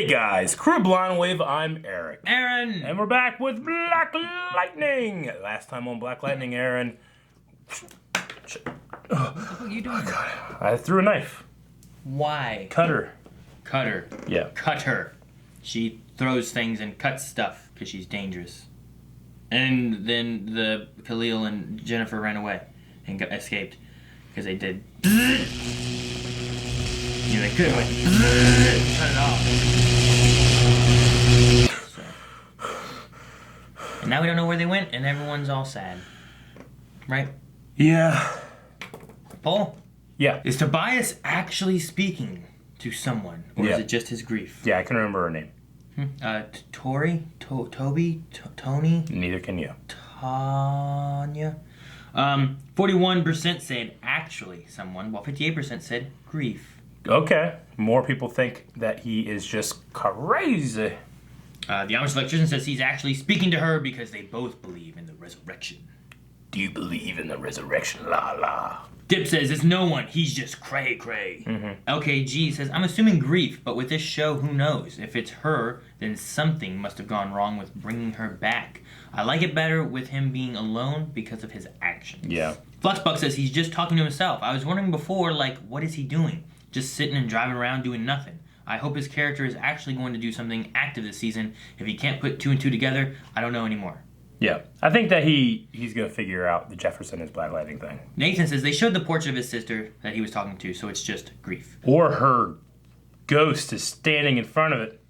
Hey guys, Crew Blind Wave, I'm Eric. Aaron! And we're back with Black Lightning! Last time on Black Lightning, Aaron... What are you doing? God, I threw a knife. Why? Cut her. Cut her. Yeah. Cut her. She throws things and cuts stuff because she's dangerous. And then the Khalil and Jennifer ran away and escaped because they did. You know, they could have went. Cut it off. So. And now we don't know where they went, and everyone's all sad. Right? Yeah. Paul? Yeah. Is Tobias actually speaking to someone, or is it just his grief? Yeah, I can remember her name. Tori? Toby? Tony? Neither can you. Tanya? 41% said actually someone, while 58% said grief. Okay. More people think that he is just crazy. The Amish electrician says he's actually speaking to her because they both believe in the resurrection. Do you believe in the resurrection? La la. Dip says it's no one, he's just cray-cray. LKG says, I'm assuming grief, but with this show, who knows? If it's her, then something must have gone wrong with bringing her back. I like it better with him being alone because of his actions. Yeah. Fluxbuck says he's just talking to himself. I was wondering before, like, what is he doing? Just sitting and driving around doing nothing. I hope his character is actually going to do something active this season. If he can't put 2 and 2 together, I don't know anymore. Yeah. I think that he's going to figure out the Jefferson is Black Lightning thing. Nathan says they showed the portrait of his sister that he was talking to, so it's just grief. Or her ghost is standing in front of it.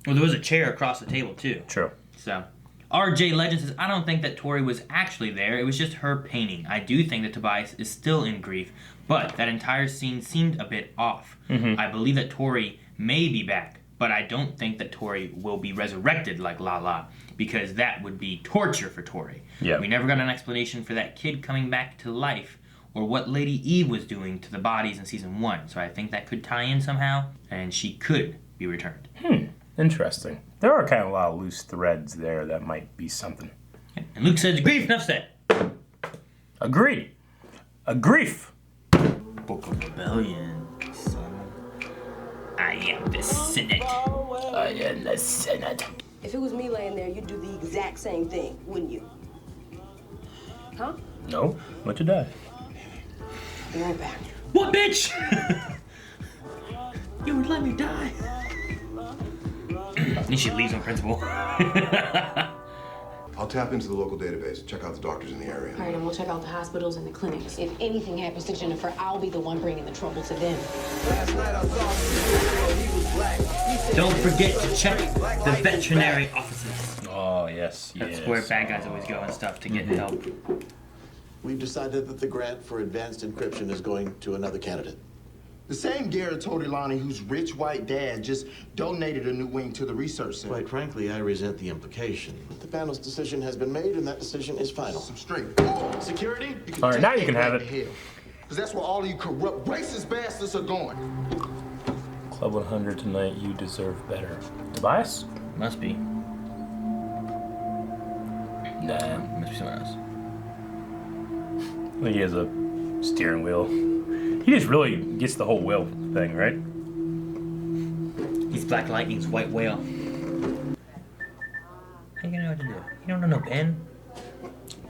Well, there was a chair across the table, too. True. So, RJ Legend says, I don't think that Tori was actually there. It was just her painting. I do think that Tobias is still in grief, but that entire scene seemed a bit off. I believe that Tori may be back, but I don't think that Tori will be resurrected like Lala, because that would be torture for Tori. Yeah. We never got an explanation for that kid coming back to life, or what Lady Eve was doing to the bodies in Season 1, so I think that could tie in somehow, and she could be returned. Interesting. There are kind of a lot of loose threads there that might be something. And Luke says, grief, enough said. Agreed. A grief. Book of Rebellion, son. I am the Senate. I am the Senate. If it was me laying there, you'd do the exact same thing, wouldn't you? Huh? No. Let you die. Be right back. What, bitch? You would let me die. Then she leaves on principle. I'll tap into the local database, check out the doctors in the area. All right, and we'll check out the hospitals and the clinics. If anything happens to Jennifer, I'll be the one bringing the trouble to them. Don't forget to check the veterinary offices. Oh, yes. That's where bad guys always go and stuff to get help. We've decided that the grant for advanced encryption is going to another candidate. The same Garrett told Ilani, whose rich white dad just donated a new wing to the research center. Quite frankly, I resent the implication. But the panel's decision has been made, and that decision is final. Some straight. Security? All right, now you can have it. Because that's where all of you corrupt, racist bastards are going. Club 100 tonight, you deserve better. Tobias? Must be. Nah. Must be someone else. I think he has a steering wheel. He just really gets the whole whale thing, right? He's Black Lightning's white whale. How you gonna know what to do? You don't know no pen?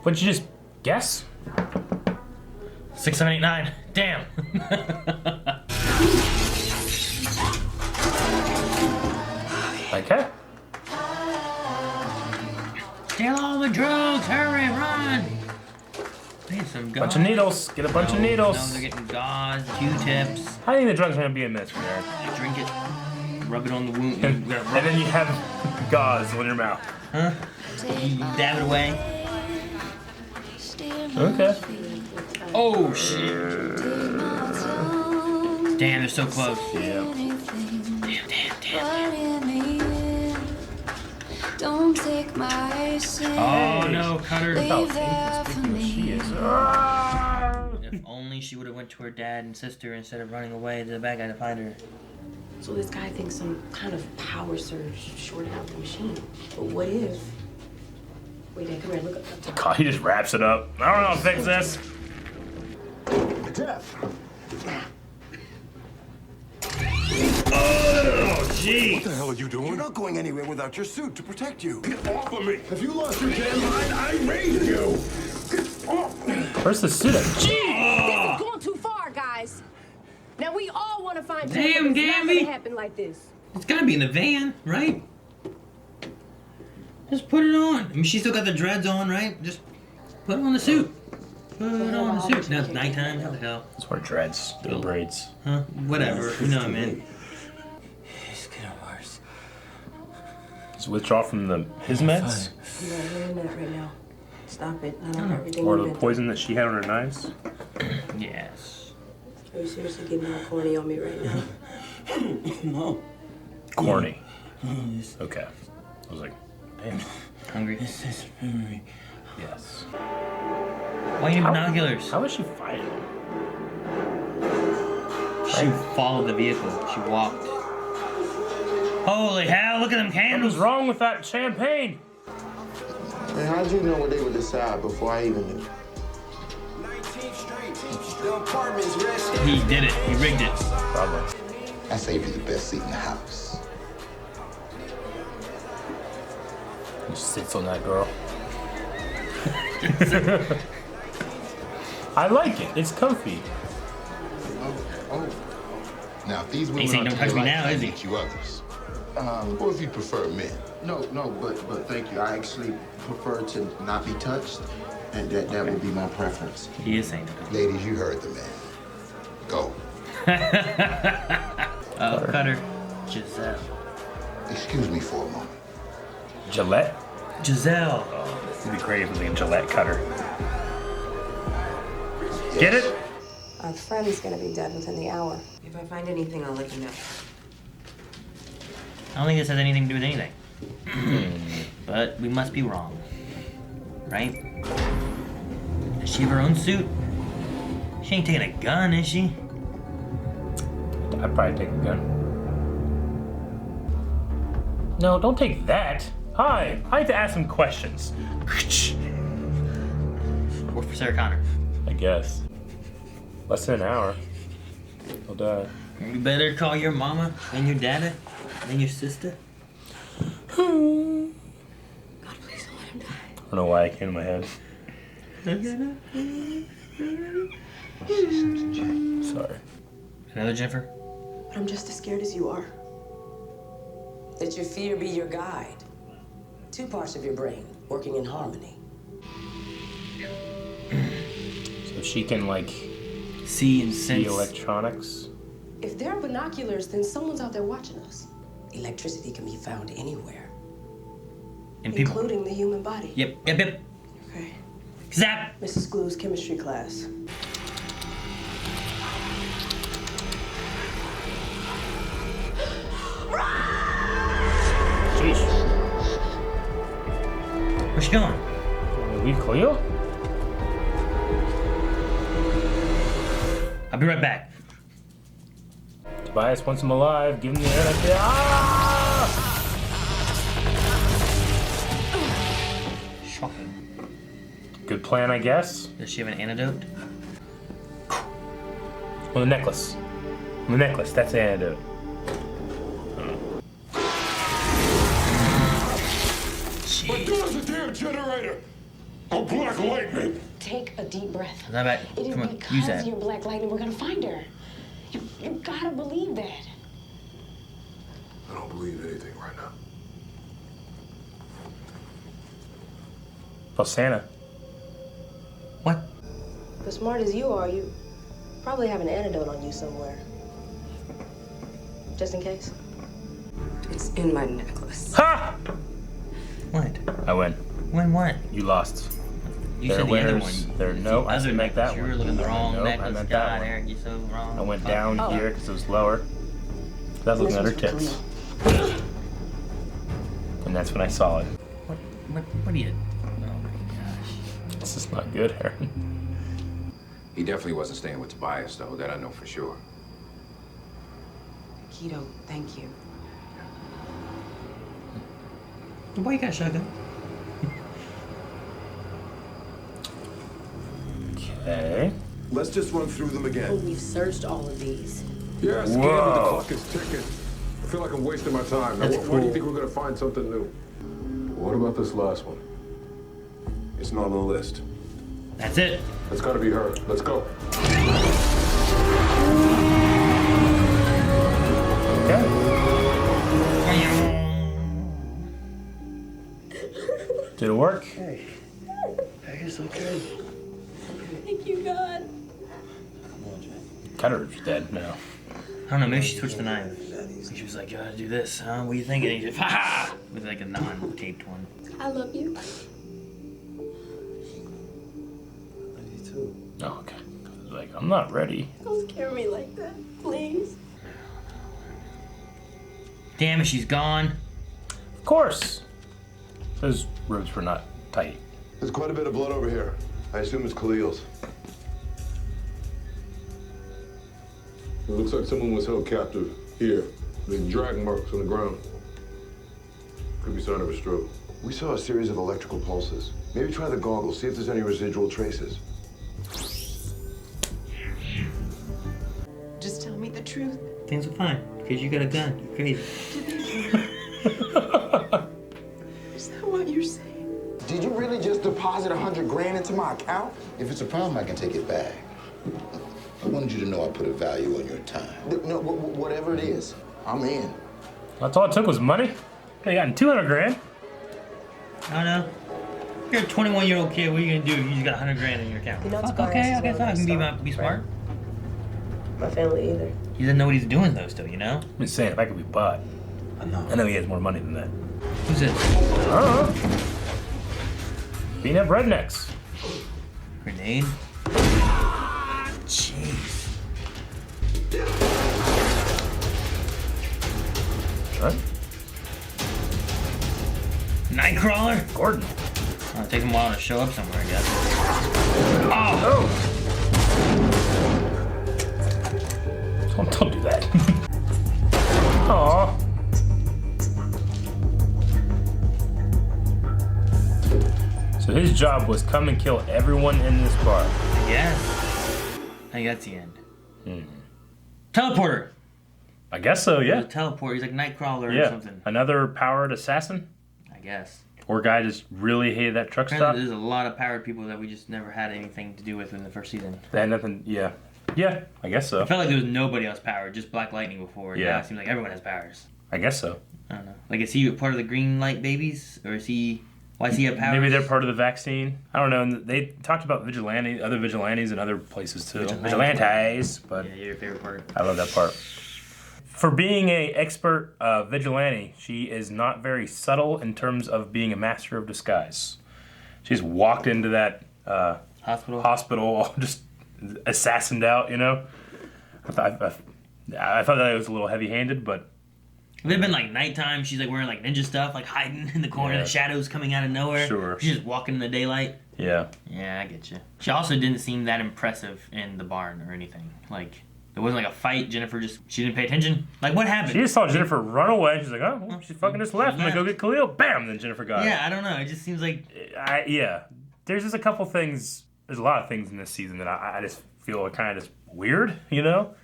Wouldn't you just guess? 6, 7, 8, 9. Damn. Okay. Steal all the drugs! Hurry, run! Get some gauze. Bunch of needles. Get a bunch of needles. No, they're getting gauze, Q-tips. How do you think the drug's gonna be in this, man? You drink it, rub it on the wound, And then you have gauze on your mouth. huh? You dab it away. Okay. Oh shit! Damn, they're so close. Yeah. Damn. Don't take my sin. Oh no, Cutter. Look how inconspicuous she is. If only she would have went to her dad and sister instead of running away to the bad guy to find her. So this guy thinks some kind of power surge shorted out the machine. But what if? Wait, Dad, come here, look up top. God, he just wraps it up. I don't know how to fix this. Jeff. Oh! Jeez. What the hell are you doing? You're not going anywhere without your suit to protect you. Get off of me! Have you lost your damn mind? I raised you! Get off! Where's the suit? This is going too far, guys. Now we all want to find Damn, Jacob. It's not Gammy. gonna happen like this. It's gotta be in the van, right? Just put it on. I mean, she still got the dreads on, right? Just put on the suit. Put on the suit. Now it's nighttime. How the hell? That's where dreads. They're braids. Huh? Whatever. You know what I mean? It's getting worse. Does withdraw from his meds? I'm not hearing that right now. Stop it. I don't know everything Or you the meant. poison that she had on her knives? Yes. Are you seriously getting all corny on me right now? No. Corny. Okay. I was like, damn. Hungry? This is very... Yes. Why you need binoculars? How is she fighting? She followed the vehicle. She walked. Holy hell, look at them What candles. was wrong with that champagne? And how'd you know what they would decide before I even knew? He did it. He rigged it. Probably. I saved you the best seat in the house. He sits on that girl. I like it. It's comfy. Now, if these He women saying, are "Don't to touch your me now," liking, is he? make you others. Or if you prefer men. No, but thank you. I actually prefer to not be touched, and that would be my preference. He is saying it. Ladies, you heard the man. Go. Cutter. Giselle. Excuse me for a moment. Gillette? Giselle. It'd be great if it was a Gillette cutter. Get it? Our friend's gonna be dead within the hour. If I find anything, I'll let you know. I don't think this has anything to do with anything. But we must be wrong. Right? Does she have her own suit? She ain't taking a gun, is she? I'd probably take a gun. No, don't take that. Hi, I like to ask some questions. Work for Sarah Connor. I guess. Less than an hour. He'll die. You better call your mama and your daddy and your sister. God, please don't let him die. I don't know why it came to my head. Sorry. Another Jennifer? But I'm just as scared as you are. Let your fear be your guide. Two parts of your brain working in harmony. So she can, like, See and see sense. electronics. If there are binoculars, then someone's out there watching us, Electricity can be found anywhere. And people. including the human body. Yep. Okay. Zap! Mrs. Glue's chemistry class. Sheesh. Where's she going? Leave Cleo? I'll be right back. Tobias wants him alive. Give him the air. Shocking. Good plan, I guess. Does she have an antidote? On the necklace. On the necklace. That's the antidote. But there's a damn generator! A black lightning! Take a deep breath. Is that back? It is Come on, use because that. you're Black Lightning we're gonna find her. You gotta believe that. I don't believe anything right now. Well, Santa. What? As smart as you are, you probably have an antidote on you somewhere. Just in case. It's in my necklace. Ha! What? I win. When what? You lost. You They're said the other winners. one. They're no. The I other said make necklace. that You one. were looking at the wrong Nope, I necklace. meant God, that one. Eric, you're so wrong. I went Fuck. down Oh. here because it was lower. I was looking at her This one's tits. for Cleo. And that's when I saw it. What are you? Oh my gosh. This is not good, Aaron. He definitely wasn't staying with Tobias, though. That I know for sure. Keto, thank you. Why you got a shotgun? Okay. Let's just run through them again. We've searched all of these. Yes, Whoa. Gambit, the clock is ticking. feel like I'm wasting my time. Now, That's why do you cool. think we're gonna find something new? What about this last one? It's not on the list. That's it. That's gotta be her. Let's go. Did it work? Hey, it's okay. Thank you, God. Cutter's dead now. I don't know, maybe she switched the knife. She was like, you gotta do this, huh? What are you thinking? And he just, ha! With like a non-taped one. I love you. Oh, okay. Like, I'm not ready. Don't scare me like that, please. Damn it, she's gone. Of course. Those ribs were not tight. There's quite a bit of blood over here. I assume it's Khalil's. It looks like someone was held captive here. The drag marks on the ground. Could be sign of a stroke. We saw a series of electrical pulses. Maybe try the goggles, see if there's any residual traces. Just tell me the truth. Things are fine, because you got a gun. You're crazy. Is that what you're saying? Did you really just deposit 100 grand into my account? If it's a problem, I can take it back. I wanted you to know I put a value on your time. No, whatever it is, I'm in. That's all it took was money? They got 200 grand. I don't know. You're a 21-year-old kid. What are you gonna do? You just got 100 grand in your account. You're not Fuck, surprised okay, as I guess well I can as be smart. My family either. He doesn't know what he's doing though. Still, you know. I'm just saying, if I could be bought. I know. I know he has more money than that. Who's this? I don't know. Peanut rednecks. Grenade. Jeez. What? Nightcrawler. Gordon. It'll take him a while to show up somewhere, I guess. Oh! Don't do that. Aw. So his job was come and kill everyone in this bar. Yes. I think that's the end. Teleporter. I guess so, yeah. He's a teleporter. He's like Nightcrawler or Yeah. something. Another powered assassin? I guess. Or guy just really hated that truck stop? Apparently there's a lot of powered people that we just never had anything to do with in the first season. They had nothing, yeah. Yeah, I guess so. I felt like there was nobody else powered, just Black Lightning before. Yeah. Now it seems like everyone has powers. I guess so. I don't know. Like, is he part of the green light babies? Or is he... Why does he have powers? Maybe they're part of the vaccine. I don't know. And they talked about other vigilantes in other places too. Vigilantes, but Yeah, your favorite part. I love that part. For being a expert vigilante, she is not very subtle in terms of being a master of disguise. She's walked into that hospital all just assassined out, you know? I thought that was a little heavy-handed, but... If it had been like nighttime, she's like wearing like ninja stuff, like hiding in the corner, the shadows coming out of nowhere. Sure. She's just walking in the daylight. Yeah. Yeah, I get you. She also didn't seem that impressive in the barn or anything. Like, there wasn't like a fight. Jennifer she didn't pay attention. Like, what happened? She just saw Jennifer run away. She's like, oh, well, she fucking just left. I'm gonna go get Khalil. Bam! Then Jennifer got Yeah, I don't know. It just seems like... yeah. There's just a couple things. There's a lot of things in this season that I just feel are kind of just weird, you know?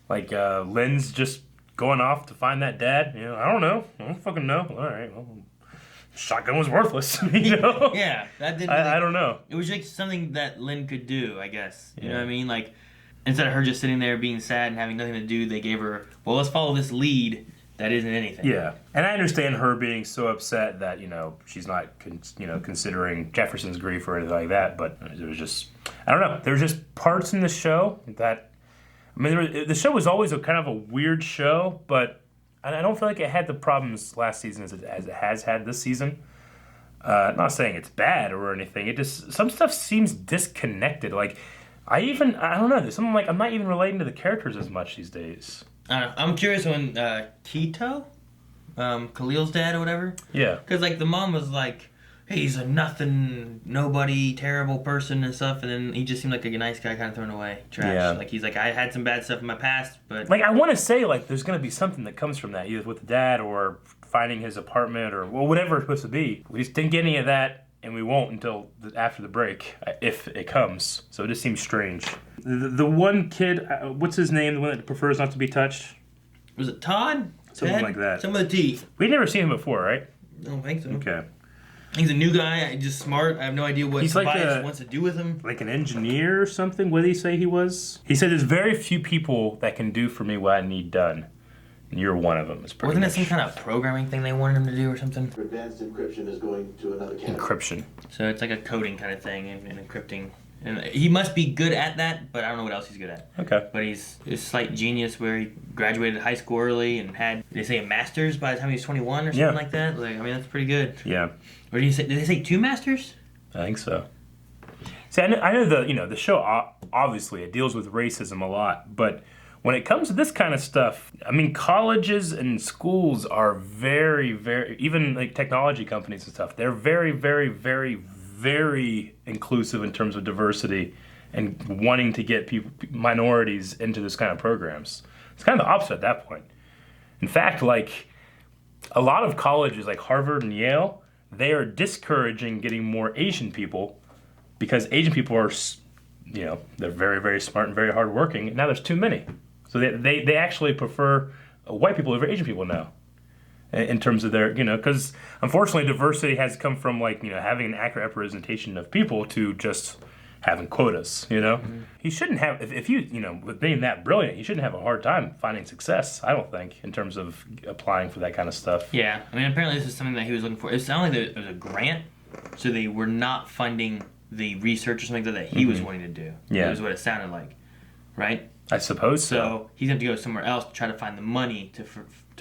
Like, Lynn's just going off to find that dad. You know, I don't fucking know. All right, well, shotgun was worthless, you know? Yeah, that didn't... I don't know. It was like something that Lynn could do, I guess. You know what I mean? Like, instead of her just sitting there being sad and having nothing to do, they gave her, well, let's follow this lead that isn't anything. Yeah, and I understand her being so upset that, you know, she's not, considering Jefferson's grief or anything like that, but it was just, I don't know. There's just parts in the show that, I mean, the show was always a kind of a weird show, but I don't feel like it had the problems last season as it has had this season. Not saying it's bad or anything. It just, some stuff seems disconnected. Like, I don't know. There's something like I'm not even relating to the characters as much these days. I don't know. I'm curious when Tito, Khalil's dad or whatever. Yeah. Because like the mom was like, hey, he's a nothing, nobody, terrible person and stuff, and then he just seemed like a nice guy kind of thrown away, trash. Yeah. Like he's like, I had some bad stuff in my past, but Like, I want to say, like, there's going to be something that comes from that, either with the dad or finding his apartment or whatever it's supposed to be. We just didn't get any of that, and we won't until after the break, if it comes. So it just seems strange. The one kid, what's his name, the one that prefers not to be touched? Was it Todd? Something like that. Some of the teeth. We'd never seen him before, right? I don't think so. Okay. He's a new guy, just smart. I have no idea what Tobias wants to do with him. Like an engineer or something? What did he say he was? He said there's very few people that can do for me what I need done. And you're one of them. Wasn't it some kind of programming thing they wanted him to do or something? Advanced encryption is going to another category. Encryption. So it's like a coding kind of thing and encrypting. And he must be good at that, but I don't know what else he's good at. Okay. But he's a slight genius where he graduated high school early and had, they say, a master's by the time he was 21 or something like that. Like, I mean, that's pretty good. Yeah. Or did they say 2 masters? I think so. See, I know the show obviously it deals with racism a lot, but when it comes to this kind of stuff, I mean, colleges and schools are very, very, even like technology companies and stuff, they're very, very, very, very inclusive in terms of diversity and wanting to get minorities into this kind of programs. It's kind of the opposite at that point. In fact, like a lot of colleges like Harvard and Yale, they are discouraging getting more Asian people because Asian people are, they're very, very smart and very hardworking. And now there's too many. So they actually prefer white people over Asian people now in terms of their, because unfortunately diversity has come from like, having an accurate representation of people to just having quotas, Mm-hmm. He shouldn't have, if you, with being that brilliant, he shouldn't have a hard time finding success, I don't think, in terms of applying for that kind of stuff. Yeah, I mean, apparently this is something that he was looking for. It sounded like there was a grant, so they were not funding the research or something that he was wanting to do. Yeah. That was what it sounded like, right? I suppose so. So he's going to go somewhere else to try to find the money to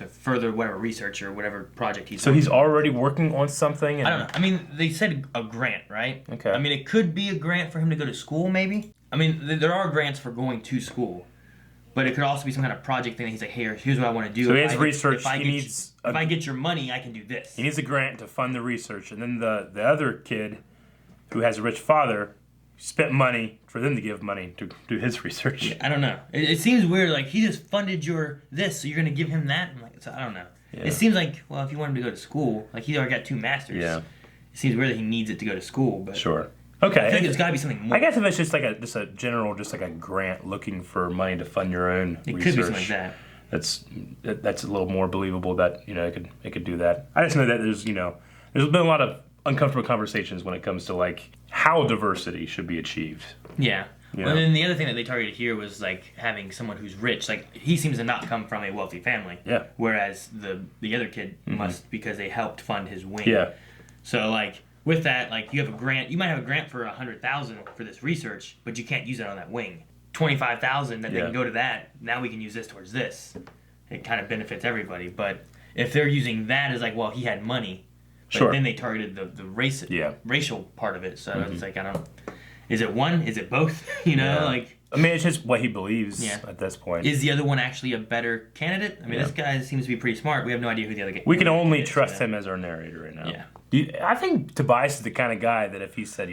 further whatever research or whatever project he's So he's already working on something? And I don't know. I mean, they said a grant, right? Okay. I mean, it could be a grant for him to go to school, maybe. I mean, there are grants for going to school. But it could also be some kind of project thing that he's like, hey, here's what I want to do. So he has research. If I get your money, I can do this. He needs a grant to fund the research. And then the other kid who has a rich father spent money for them to give money to do his research. Yeah, I don't know. It seems weird. Like, he just funded your this, so you're going to give him that? I'm like, so I don't know. Yeah. It seems like, well, if you want him to go to school, like he's already got 2 masters. Yeah. It seems weird that he needs it to go to school. But sure. Okay. I think there's got to be something more. I guess if it's just like a general, just like a grant looking for money to fund your own research. It could be something like that. That's a little more believable that, it could do that. I just know that there's been a lot of uncomfortable conversations when it comes to like how diversity should be achieved. Yeah. Well, and then the other thing that they targeted here was like having someone who's rich. Like he seems to not come from a wealthy family. Yeah. Whereas the other kid must, because they helped fund his wing. Yeah. So like with that, like you have a grant. You might have a grant for $100,000 for this research, but you can't use it on that wing. $25,000 that they can go to that. Now we can use this towards this. It kind of benefits everybody. But if they're using that as like, well, he had money. But sure. then they targeted the racial part of it. So it's like, I don't. Is it one? Is it both? Like. I mean, it's just what he believes at this point. Is the other one actually a better candidate? I mean, this guy seems to be pretty smart. We have no idea who the other guy is. We can only trust him as our narrator right now. Yeah. I think Tobias is the kind of guy that if he said,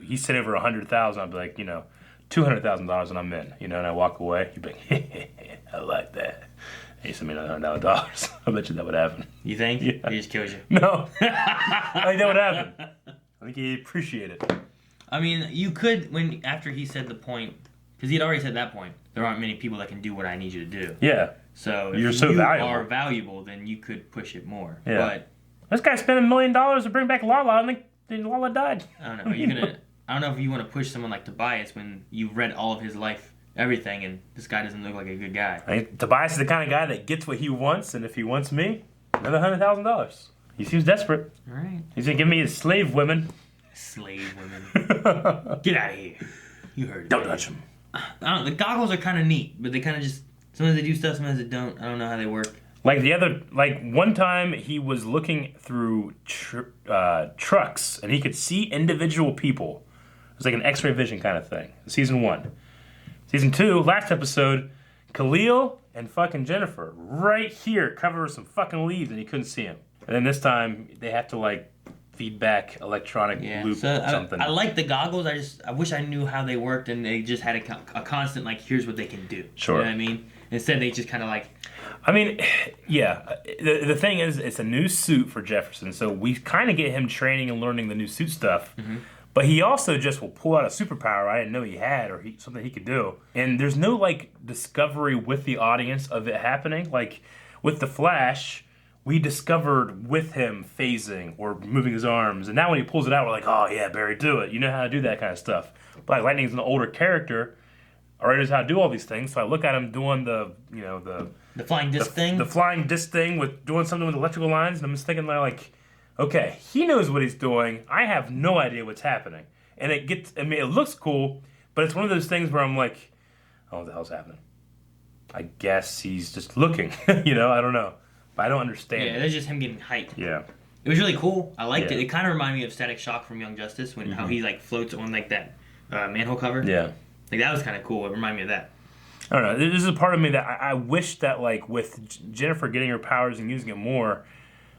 he said over 100,000, I'd be like, $200,000 and I'm in, and I walk away. You'd be like, I like that. He sent me another $100,000. I bet you that would happen. You think? Yeah. He just kills you. No. I think that would happen. I think he'd appreciate it. I mean, you could, after he said the point, because he had already said that point, there aren't many people that can do what I need you to do. Yeah. So if you are valuable, then you could push it more. Yeah. But this guy spent $1 million to bring back Lala, and then Lala died. I don't know. I don't know if you want to push someone like Tobias when you've read all of his life, everything, and this guy doesn't look like a good guy. I mean, Tobias is the kind of guy that gets what he wants, and if he wants me, another $100,000. He seems desperate. All right. He's gonna give me his slave women. Slave women. Get out of here. You heard it. Don't touch him. I don't know. The goggles are kind of neat, but they kind of just, sometimes they do stuff, sometimes they don't. I don't know how they work. Like one time he was looking through trucks, and he could see individual people. It was like an X-ray vision kind of thing. Season 1. Season 2, last episode, Khalil and fucking Jennifer right here cover some fucking leaves, and he couldn't see him. And then this time they have to like feedback electronic loop or something. I like the goggles. I wish I knew how they worked, and they just had a constant like, here's what they can do. Sure. You know what I mean? Instead they just kind of like. I mean, yeah. The thing is, it's a new suit for Jefferson, so we kind of get him training and learning the new suit stuff. Mm-hmm. But he also just will pull out a superpower I didn't know he had, or something he could do. And there's no like discovery with the audience of it happening. Like with the Flash, we discovered with him phasing or moving his arms, and now when he pulls it out, we're like, oh yeah, Barry, do it. You know how to do that kind of stuff. Black Lightning's an older character, already knows how to do all these things. So I look at him doing the flying disc thing, the flying disc thing with doing something with electrical lines, and I'm just thinking like, okay, he knows what he's doing. I have no idea what's happening, and it looks cool, but it's one of those things where I'm like, oh, what the hell's happening? I guess he's just looking, I don't know. But I don't understand. Yeah, that's just him getting hyped. Yeah. It was really cool. I liked it. It kind of reminded me of Static Shock from Young Justice, when how he like floats on like that manhole cover. Yeah. Like that was kind of cool. It reminded me of that. I don't know. This is a part of me that I wish that like with Jennifer getting her powers and using it more,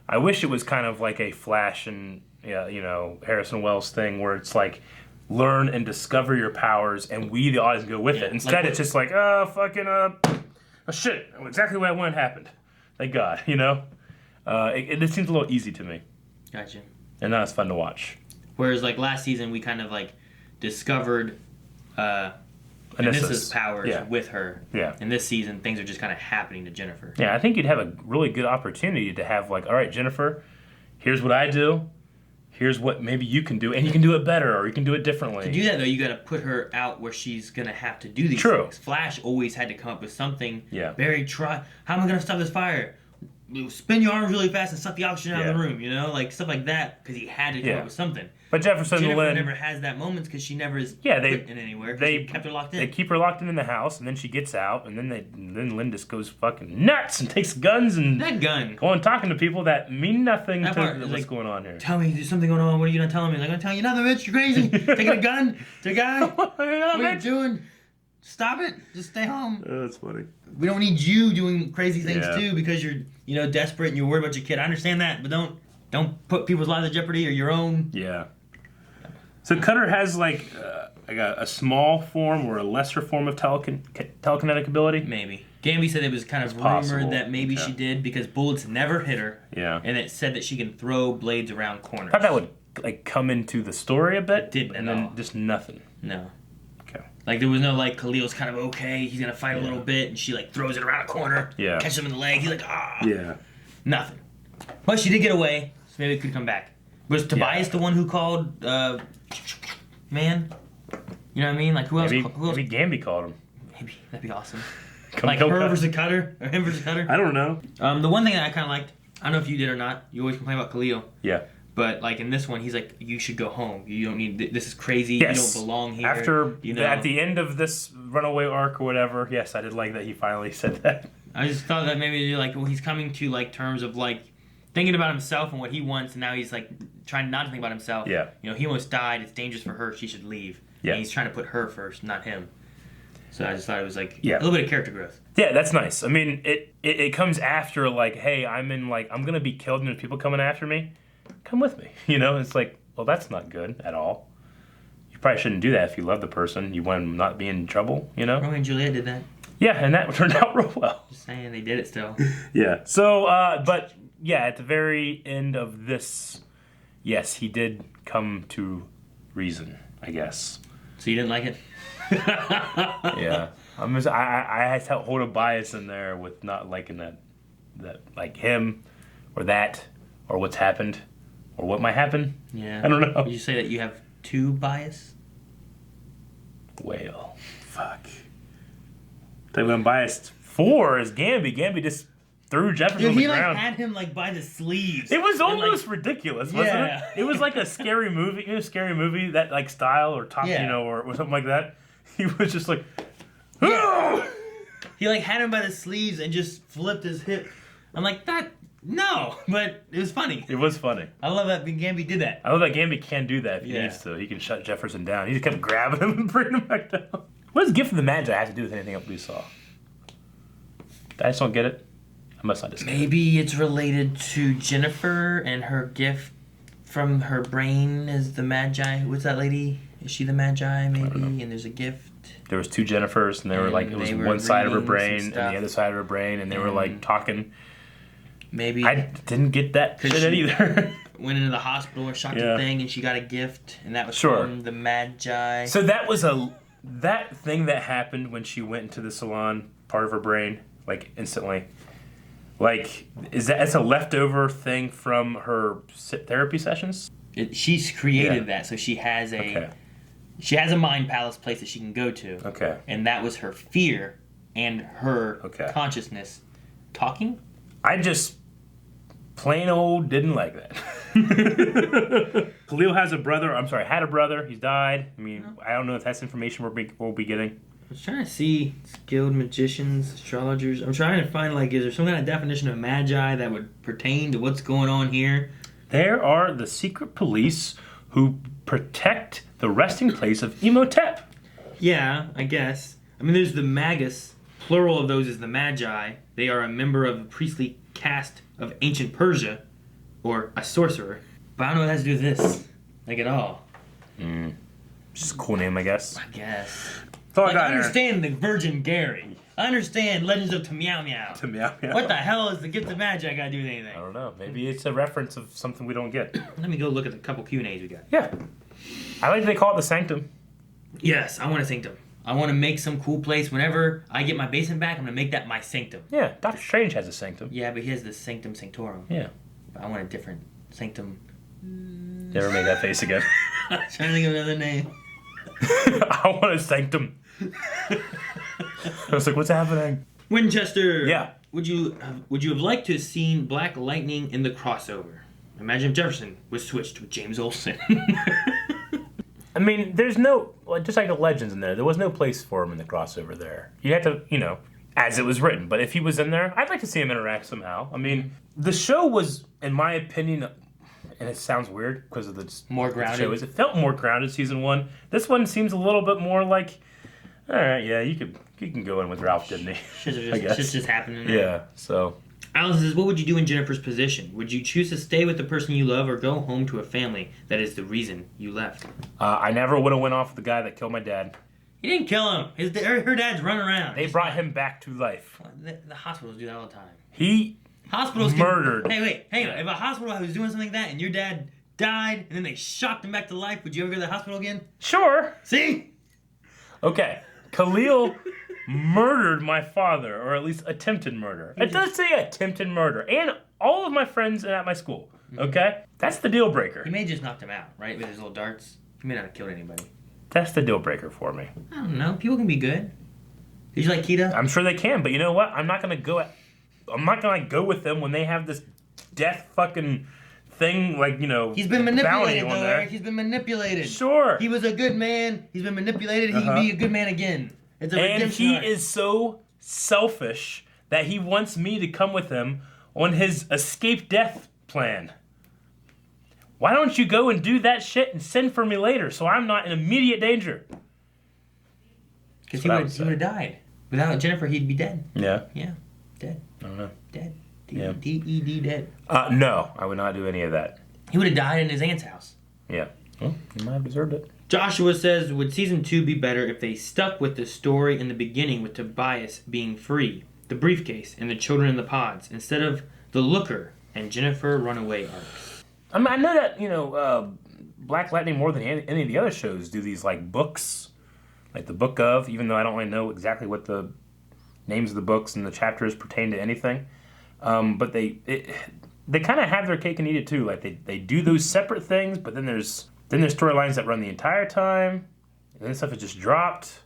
I wish it was kind of like a Flash and Harrison Wells thing where it's like learn and discover your powers and we the audience go with it. Instead it's just like shit, exactly what I wanted happened. Thank God, it seems a little easy to me. Gotcha. And now it's fun to watch. Whereas like last season we kind of like discovered Anissa's powers with her. Yeah. And this season things are just kind of happening to Jennifer. Yeah, I think you'd have a really good opportunity to have like, all right, Jennifer, here's what I do. Here's what maybe you can do, and you can do it better, or you can do it differently. To do that, though, you got to put her out where she's going to have to do these things. Flash always had to come up with something. Yeah. Barry, how am I going to stop this fire? Spin your arms really fast and suck the oxygen out of the room, like stuff like that, because he had to come up with something. But Jennifer never has that moments because she never is put in anywhere. They kept her locked in. They keep her locked in the house, and then she gets out, and then Lynn just goes fucking nuts and takes guns and that gun going talking to people that mean nothing to what's going on here. Tell me, there's something going on. What are you not telling me? Like, I'm telling you nothing, bitch. You're crazy. Taking a gun to a guy. What are you doing? Stop it. Just stay home. Oh, that's funny. We don't need you doing crazy things too because you're desperate and you're worried about your kid. I understand that, but don't put people's lives at jeopardy or your own. Yeah. So Cutter has like a small form or a lesser form of telekinetic ability? Maybe. Gamby said it was kind of rumored that maybe she did because bullets never hit her. Yeah. And it said that she can throw blades around corners. I thought that would like come into the story a bit. It didn't and then just nothing. No. Okay. Like there was no like Khalil's kind of okay, he's gonna fight a little bit, and she like throws it around a corner. Yeah. Catches him in the leg. He's like Yeah. Nothing. But she did get away, so maybe it could come back. Was Tobias the one who called man? You know what I mean? Like who else? Maybe Gamby called him. Maybe that'd be awesome. Come like her versus Cutter or him versus Cutter. I don't know. The one thing that I kind of liked, I don't know if you did or not. You always complain about Khalil. Yeah. But like in this one, he's like, you should go home. You don't need. This is crazy. Yes. You don't belong here. After at the end of this runaway arc or whatever, yes, I did like that he finally said that. I just thought that maybe like he's coming to like terms of like thinking about himself and what he wants, and now he's like trying not to think about himself. Yeah. He almost died. It's dangerous for her. She should leave. Yeah. And he's trying to put her first, not him. So I just thought it was like a Yeah. little bit of character growth. Yeah, that's nice. I mean, it comes after like, hey, I'm gonna be killed and there's people coming after me. Come with me. It's like, well, that's not good at all. You probably shouldn't do that if you love the person. You want them not be in trouble, Romeo and Juliet did that. Yeah, and that turned out real well. Just saying, they did it still. Yeah. So, but yeah, at the very end of this, yes, he did come to reason, I guess. So you didn't like it? Yeah. I hold a bias in there with not liking that like him or that or what's happened or what might happen. Yeah. I don't know. Would you say that you have two bias? Well, fuck. I'm biased. 4 is Gamby. Gamby just threw Jefferson on the ground. He had him like by the sleeves. It was almost ridiculous, wasn't it? It was like a scary movie. That like style or top, or something like that. He was just like, yeah. He like had him by the sleeves and just flipped his hip. I'm like, no, but it was funny. It was funny. I love that Gamby did that. I love that Gamby can do that if he needs to. He can shut Jefferson down. He just kept grabbing him and bringing him back down. What does Gift of the Magi have to do with anything else we saw? I just don't get it. I must not just Maybe it's related to Jennifer and her gift from her brain is the Magi. What's that lady? Is she the Magi maybe? And there's a gift. There was 2 Jennifers and they were like, it was one side of her brain and the other side of her brain and they were like talking. Maybe. I didn't get that shit either. Went into the hospital or shot the thing and she got a gift and that was Sure. from the Magi. So that was that thing that happened when she went into the salon, part of her brain, like instantly. Like, that's a leftover thing from her therapy sessions? She's created that, so she has a mind palace place that she can go to. Okay. And that was her fear and her consciousness talking. I just plain old didn't like that. Khalil had a brother. He's died. I mean, I don't know if that's information we'll be getting. I was trying to see skilled magicians, astrologers. I'm trying to find, like, is there some kind of definition of Magi that would pertain to what's going on here? There are the secret police who protect the resting place of Imhotep. Yeah, I guess. I mean, there's the Magus. Plural of those is the Magi. They are a member of the priestly caste of ancient Persia, or a sorcerer. But I don't know what that has to do with this, like, at all. Just a cool name, I guess. I guess. I understand the Virgin Gary. I understand Legends of Meow Meow. What the hell is the gift of Magi got to do with anything? I don't know. Maybe it's a reference of something we don't get. Let me go look at the couple Q&As we got. Yeah. I like they call it the Sanctum. Yes, I want a sanctum. I want to make some cool place. Whenever I get my basement back, I'm going to make that my sanctum. Yeah, Doctor Strange has a sanctum. Yeah, but he has the Sanctum Sanctorum. Yeah. But I want a different sanctum. Never make that face again. I'm trying to think of another name. I want a sanctum. I was like, what's happening? Winchester. Yeah. Would you have liked to have seen Black Lightning in the crossover? Imagine if Jefferson was switched with James Olsen. I mean, there's no, just like the Legends in there was no place for him in the crossover there. You had to, as it was written. But if he was in there, I'd like to see him interact somehow. I mean, the show was, in my opinion, and it sounds weird because of the more grounded. Show it felt more grounded season 1. This one seems a little bit more like, all right, yeah, you can go in with Ralph, didn't he? Shit's just happening. Yeah, so. Alice says, what would you do in Jennifer's position? Would you choose to stay with the person you love or go home to a family that is the reason you left? I never would have went off with the guy that killed my dad. He didn't kill him. Her dad's running around. They brought him back to life. The hospitals do that all the time. Hospitals murdered. Hang on. If a hospital was doing something like that and your dad died and then they shocked him back to life, would you ever go to the hospital again? Sure. See? Okay. Khalil murdered my father, or at least attempted murder. It does say attempted murder, and all of my friends at my school. Okay? That's the deal breaker. He may have just knocked him out, right? With his little darts. He may not have killed anybody. That's the deal breaker for me. I don't know. People can be good. Did you like Kita? I'm sure they can, but you know what? I'm not gonna go with them when they have this death fucking thing, He's been manipulated, though, Eric. He's been manipulated. Sure. He was a good man. He's been manipulated. He can be a good man again. It's a redemption he arc. is so selfish that he wants me to come with him on his escape death plan. Why don't you go and do that shit and send for me later so I'm not in immediate danger? Because he would have died. Without Jennifer, he'd be dead. Yeah. Yeah. Dead. I don't know. Dead. Yeah. D-E-D dead. No, I would not do any of that. He would have died in his aunt's house. Yeah. Well, he might have deserved it. Joshua says, would season 2 be better if they stuck with the story in the beginning with Tobias being free, the briefcase, and the children in the pods, instead of the Looker and Jennifer runaway arcs? I mean, I know that, Black Lightning more than any of the other shows do these, books, like the Book of, even though I don't really know exactly what the names of the books and the chapters pertain to anything. But they kind of have their cake and eat it too. Like they do those separate things, but then there's storylines that run the entire time, and then stuff is just dropped.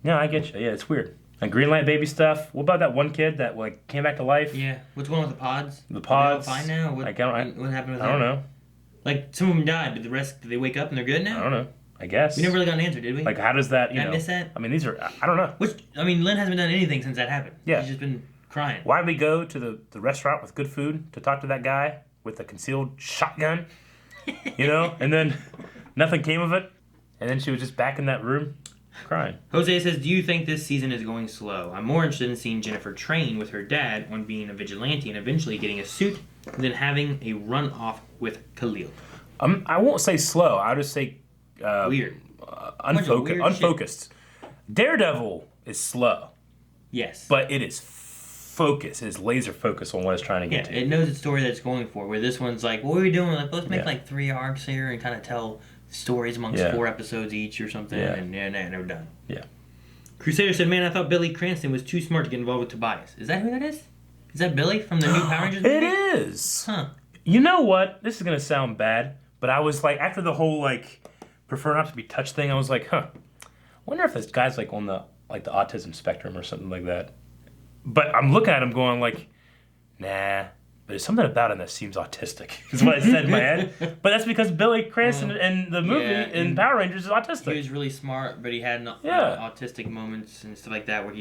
No, I get you. Yeah, it's weird. And Greenlight Baby stuff. What about that one kid that came back to life? Yeah. What's going on with the pods? The pods. Are they all fine now? What happened with them? I don't know. Some of them died, but the rest, did they wake up and they're good now? I don't know. I guess. We never really got an answer, did we? How does that, Did I miss that? I mean, these are, I don't know. Lynn hasn't done anything since that happened. Yeah. She's just been crying. Why did we go to the restaurant with good food to talk to that guy with a concealed shotgun? And then nothing came of it. And then she was just back in that room crying. Jose says, do you think this season is going slow? I'm more interested in seeing Jennifer train with her dad on being a vigilante and eventually getting a suit than having a run-off with Khalil. I won't say slow. I'll just say weird. Unfocused. Daredevil is slow. Yes. But it is focused. It is laser focused on what it's trying to get to. It knows the story that it's going for, where this one's like, what are we doing? Let's make 3 arcs here and kind of tell stories amongst 4 episodes each or something, and we're done. Yeah. Crusader said, man, I thought Billy Cranston was too smart to get involved with Tobias. Is that who that is? Is that Billy from the new Power Rangers movie? It is. Huh. You know what? This is gonna sound bad, but I was like, after the whole like prefer not to be touched thing, I was like, I wonder if this guy's like on the autism spectrum or something like that. But I'm looking at him going like, nah. But there's something about him that seems autistic. Is what I said in my head. But that's because Billy Cranston in the movie in Power Rangers is autistic. He was really smart, but he had autistic moments and stuff like that where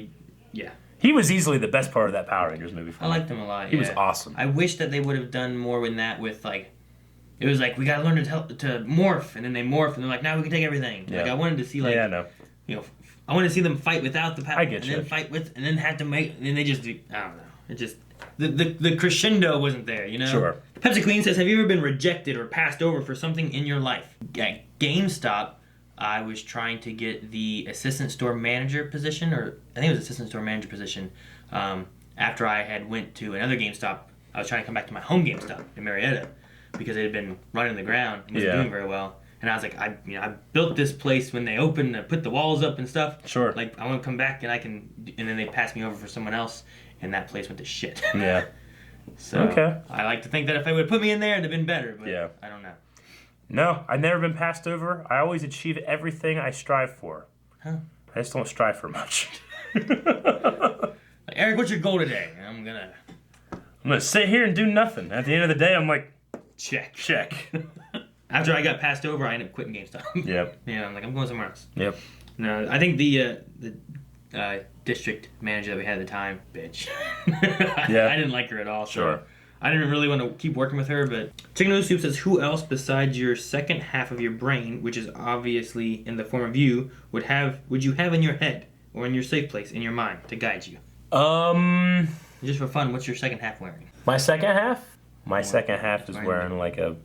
he was easily the best part of that Power Rangers movie for me. I liked him a lot. He was awesome. I wish that they would have done more in that with like, it was like we gotta learn to morph, and then they morph, and they're like, now we can take everything. Yeah. Like I wanted to see like, I know. You know, I wanted to see them fight without the power, I get and you. then fight with, and then have to make, and then they just do. I don't know. It just the crescendo wasn't there, you know. Sure. Pepsi Queen says, have you ever been rejected or passed over for something in your life? At GameStop, I was trying to get the assistant store manager position, or I think it was assistant store manager position. After I had went to another GameStop, I was trying to come back to my home GameStop in Marietta because it had been running the ground and wasn't doing very well. And I was like, I built this place when they opened, I put the walls up and stuff. Sure. Like, I want to come back and and then they passed me over for someone else, and that place went to shit. Yeah. So, okay. I like to think that if they would have put me in there, it'd have been better, but I don't know. No, I've never been passed over. I always achieve everything I strive for. Huh. I just don't strive for much. Like, Eric, what's your goal today? I'm gonna sit here and do nothing. At the end of the day, I'm like, check. After I got passed over, I ended up quitting GameStop. Yep. Yeah, I'm like, I'm going somewhere else. Yep. No, I think the district manager that we had at the time, bitch. Yeah. I didn't like her at all. So Sure. I didn't really want to keep working with her, but Chicken Noodle Soup says, who else besides your second half of your brain, which is obviously in the form of you, would you have in your head or in your safe place in your mind to guide you? Just for fun, what's your second half wearing? My second half? My second half is wearing like a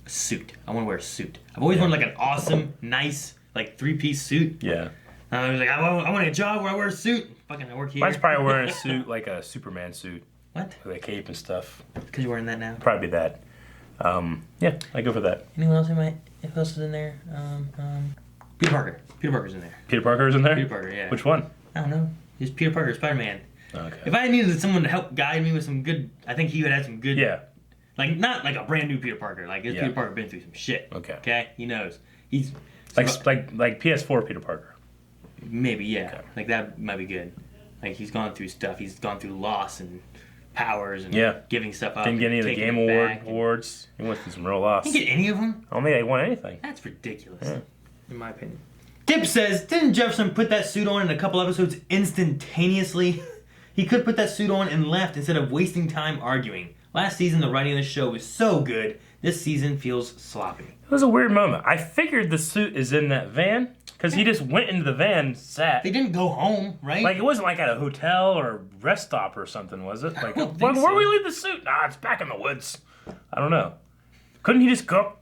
suit. I want to wear a suit. I've always wanted like an awesome, nice, like 3-piece suit. Yeah. I was like, I want a job where I wear a suit. Fucking, I work here. Mine's probably wearing a suit, like a Superman suit. What? With a cape and stuff. Because you're wearing that now? Probably that. Yeah, I go for that. Anyone else who else is in there? Peter Parker. Peter Parker's in there. Peter Parker's in there? Peter Parker, yeah. Which one? I don't know. He's Peter Parker, Spider-Man. Okay. If I needed someone to help guide me with some good, I think he would have some good. Yeah. Like, not like a brand new Peter Parker. Like, this Peter Parker been through some shit. Okay. Okay? He knows. He's. Like PS4 Peter Parker. Maybe, yeah. Okay. Like, that might be good. Like, he's gone through stuff. He's gone through loss and powers and giving stuff up. Didn't get any of the Game Awards. He went through some real loss. Didn't get any of them? I don't think they won anything. That's ridiculous. Yeah. In my opinion. Dip says, didn't Jefferson put that suit on in a couple episodes instantaneously? He could put that suit on and left instead of wasting time arguing. Last season, the writing of the show was so good. This season feels sloppy. It was a weird moment. I figured the suit is in that van because he just went into the van and sat. They didn't go home, right? Like, it wasn't like at a hotel or a rest stop or something, was it? Like, don't think where so. we leave the suit? Nah, it's back in the woods. I don't know. Couldn't he just go,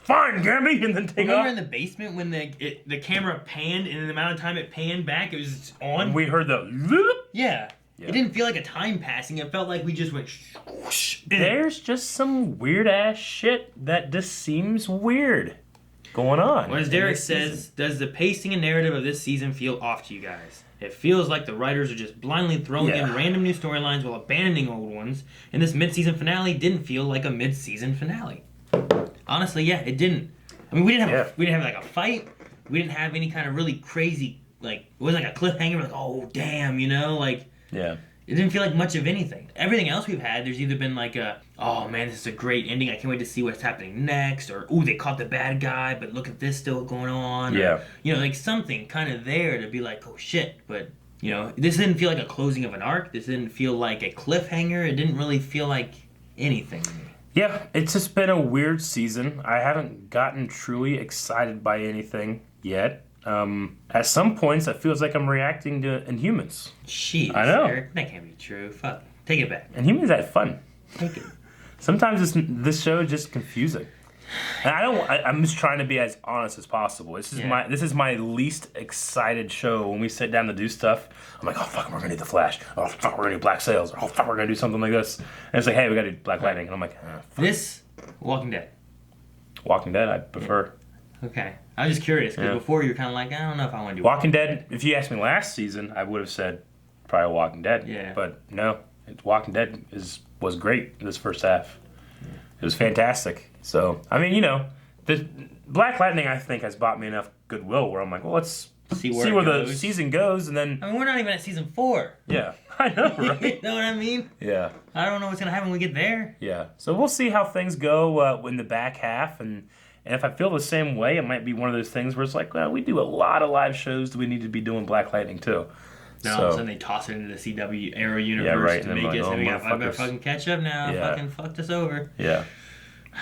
fine, Gabby, and then take Remember off? in the basement when the camera panned and in the amount of time it panned back, it was on? We heard the... Yeah. It didn't feel like a time passing. It felt like we just went whoosh. There's just some weird-ass shit that just seems weird going on. Well, as Derek says, does the pacing and narrative of this season feel off to you guys? It feels like the writers are just blindly throwing in random new storylines while abandoning old ones, and this mid-season finale didn't feel like a mid-season finale. Honestly, yeah, it didn't. I mean, we didn't have like a fight. We didn't have any kind of really crazy, like, it wasn't like a cliffhanger, like, oh, damn, you know, like... Yeah. It didn't feel like much of anything. Everything else we've had, there's either been like a, oh man, this is a great ending, I can't wait to see what's happening next, or, ooh, they caught the bad guy, but look at this still going on. Yeah. Or, you know, like something kind of there to be like, oh shit, but, you know, this didn't feel like a closing of an arc, this didn't feel like a cliffhanger, it didn't really feel like anything to me. Yeah, it's just been a weird season. I haven't gotten truly excited by anything yet. At some points, it feels like I'm reacting to Inhumans. Jeez, I know. Eric, that can't be true. Fuck. Take it back. Inhumans had fun. Take it. Sometimes this show is just confusing. And I'm just trying to be as honest as possible. This is my least excited show when we sit down to do stuff. I'm like, oh fuck, we're gonna do The Flash. Oh fuck, we're gonna do Black Sails. Oh fuck, we're gonna do something like this. And it's like, hey, we gotta do Black Lightning. And I'm like, fuck. This, Walking Dead. Walking Dead, I prefer. Okay. I was just curious, because before you were kind of like, I don't know if I want to do Walking Dead, if you asked me last season, I would have said probably Walking Dead. Yeah. But no, Walking Dead was great this first half. It was fantastic. So, I mean, the Black Lightning, I think, has bought me enough goodwill where I'm like, well, let's see where the season goes, and then... I mean, we're not even at season 4. Yeah, I know, right? You know what I mean? Yeah. I don't know what's going to happen when we get there. Yeah. So we'll see how things go in the back half, and if I feel the same way, it might be one of those things where it's like, well, we do a lot of live shows. Do we need to be doing Black Lightning, too? Then all of a sudden they toss it into the CW Arrow universe to make it so I better fucking catch up now. Yeah. Fucking fucked us over. Yeah.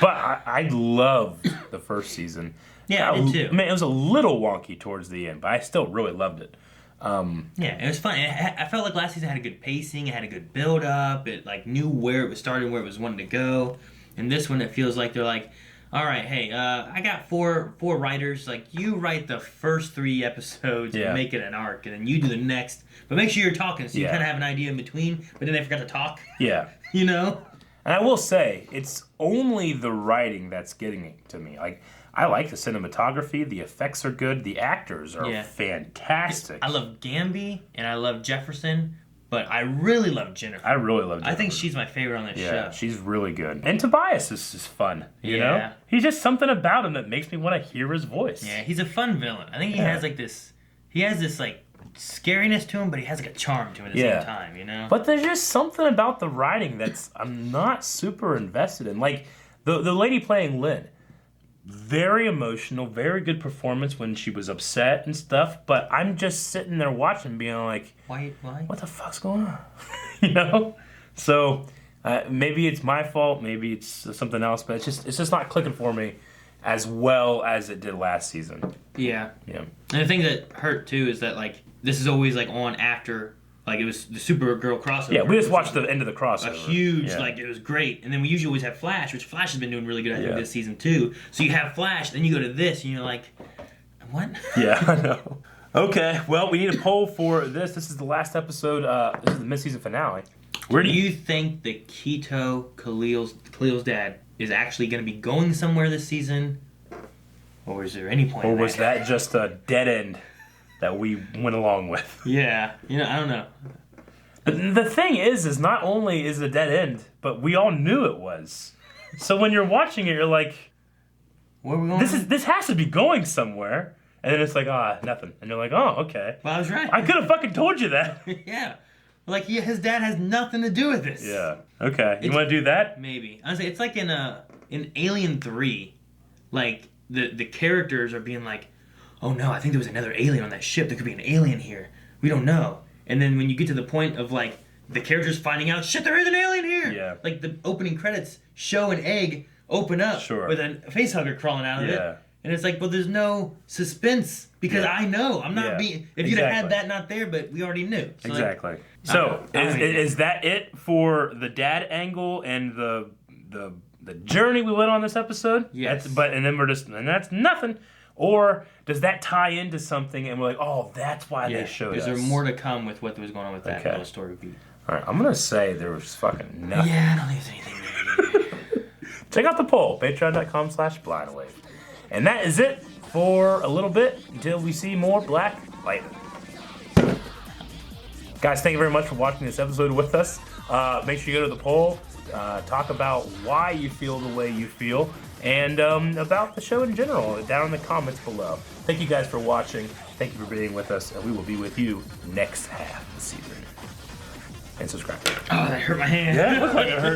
But I loved the first season. Yeah, I did too. I mean, it was a little wonky towards the end, but I still really loved it. Yeah, it was fun. I felt like last season had a good pacing. It had a good build-up. It knew where it was starting, where it was wanting to go. And this one, it feels like they're like, all right, hey, I got four writers. Like, you write the first 3 episodes and make it an arc, and then you do the next. But make sure you're talking so you kind of have an idea in between. But then they forgot to talk. Yeah. And I will say, it's only the writing that's getting it to me. Like, I like the cinematography. The effects are good. The actors are fantastic. I love Gamby and I love Jefferson. But I really love Jennifer. I really love Jennifer. I think she's my favorite on this show. Yeah, she's really good. And Tobias is just fun, you know? He's just something about him that makes me want to hear his voice. Yeah, he's a fun villain. I think he has like this, like scariness to him, but he has like a charm to him at the same time, you know? But there's just something about the writing that's I'm not super invested in. Like, the lady playing Lynn, very emotional, very good performance when she was upset and stuff, but I'm just sitting there watching being like, why? What the fuck's going on? So maybe it's my fault, maybe it's something else, but it's just not clicking for me as well as it did last season. Yeah. And the thing that hurt too is that like this is always like on after like it was the Supergirl crossover. Yeah, we just watched the end of the crossover. A huge, like, it was great. And then we usually always have Flash, which Flash has been doing really good, I think, this season, too. So you have Flash, then you go to this, and you're like, what? Yeah, I know. Okay, well, we need a poll for this. This is the last episode. This is the mid-season finale. Where do you think that Keto, Khalil's dad, is actually going to be going somewhere this season? Or is there any point Or was that just a dead end that we went along with? Yeah, I don't know. The thing is not only is it a dead end, but we all knew it was. So when you're watching it, you're like, where are we going? This has to be going somewhere. And then it's like, nothing. And you're like, oh, okay. Well, I was right. I could have fucking told you that. Yeah. Like, his dad has nothing to do with this. Yeah. Okay. You want to do that? Maybe. Honestly, it's like in Alien 3, like, the characters are being like, oh no, I think there was another alien on that ship. There could be an alien here. We don't know. And then when you get to the point of like the characters finding out, shit, there is an alien here. Yeah. Like the opening credits show an egg open up with a face hugger crawling out of it. And it's like, well, there's no suspense because I know. I'm not being. If you'd have had that not there, but we already knew. So exactly. Like, so is that it for the dad angle and the journey we went on this episode? Yes. And that's nothing. Or does that tie into something and we're like, oh, that's why they showed us? Is there more to come with what was going on with that little story beat? All right, I'm going to say there was fucking nothing. Yeah, I don't think there's anything. Check out the poll, patreon.com/blindwave. And that is it for a little bit until we see more Black Lightning. Guys, thank you very much for watching this episode with us. Make sure you go to the poll, talk about why you feel the way you feel, and about the show in general down in the comments below. Thank you guys for watching. Thank you for being with us, and we will be with you next half of the season. And subscribe. Oh, that hurt my hand. Yeah, it looked like it hurt.